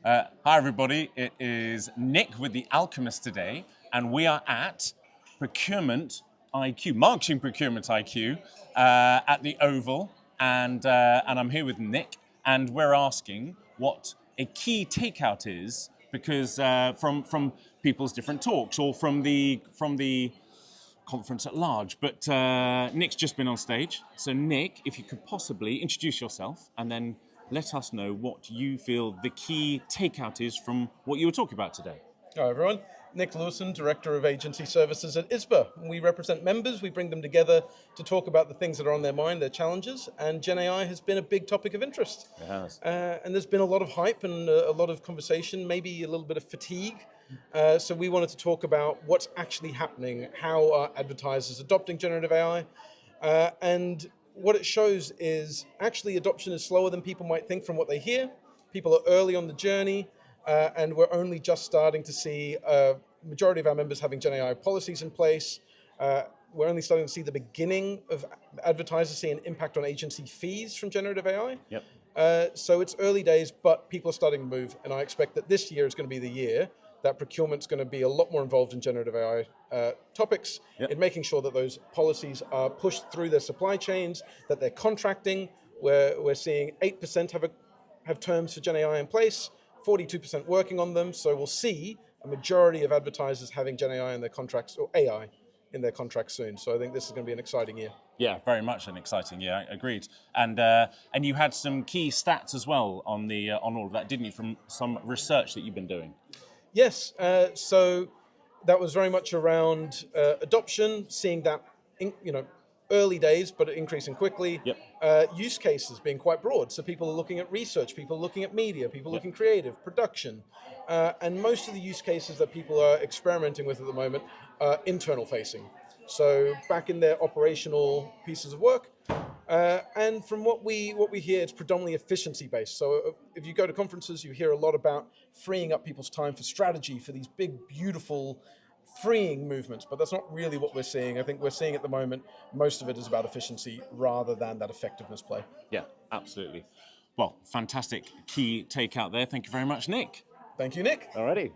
Hi everybody, it is Nick with The Alchemist today, and we are at Procurement IQ, Marketing Procurement IQ, at the Oval, and I'm here with Nick, and we're asking what a key takeout is, because from people's different talks, or from the conference at large. But Nick's just been on stage, so Nick, if you could possibly introduce yourself, and then let us know what you feel the key takeout is from what you were talking about today. Hi everyone, Nick Louisson, Director of Agency Services at ISBA. We represent members, we bring them together to talk about the things that are on their mind, their challenges, and GenAI has been a big topic of interest. It has. And there's been a lot of hype and a lot of conversation, maybe a little bit of fatigue. So we wanted to talk about what's actually happening, how are advertisers adopting generative AI, and what it shows is actually adoption is slower than people might think from what they hear. People are early on the journey, and we're only just starting to see majority of our members having GenAI policies in place. We're only starting to see the beginning of advertisers seeing an impact on agency fees from generative AI. Yep. So it's early days, but people are starting to move, and I expect that this year is going to be the year that procurement's going to be a lot more involved in generative AI topics, Yep. in making sure that those policies are pushed through their supply chains, that they're contracting. We're seeing 8% have terms for GenAI in place, 42% working on them, so we'll see a majority of advertisers having GenAI in their contracts, or AI in their contracts soon. So I think this is going to be an exciting year. Yeah, very much an exciting year. Agreed. And you had some key stats as well on all of that, didn't you? From some research that you've been doing. Yes, so that was very much around adoption, seeing that early days, but increasing quickly. Yep. Use cases being quite broad. So people are looking at research, people are looking at media, people are looking creative, production. And most of the use cases that people are experimenting with at the moment are internal facing. So back in their operational pieces of work. And from what we hear, it's predominantly efficiency based. So if you go to conferences, you hear a lot about freeing up people's time for strategy, for these big, beautiful, freeing movements. But that's not really what we're seeing. I think we're seeing at the moment, most of it is about efficiency rather than that effectiveness play. Yeah, absolutely. Well, fantastic key takeout there. Thank you very much, Nick. Thank you, Nick. Alrighty.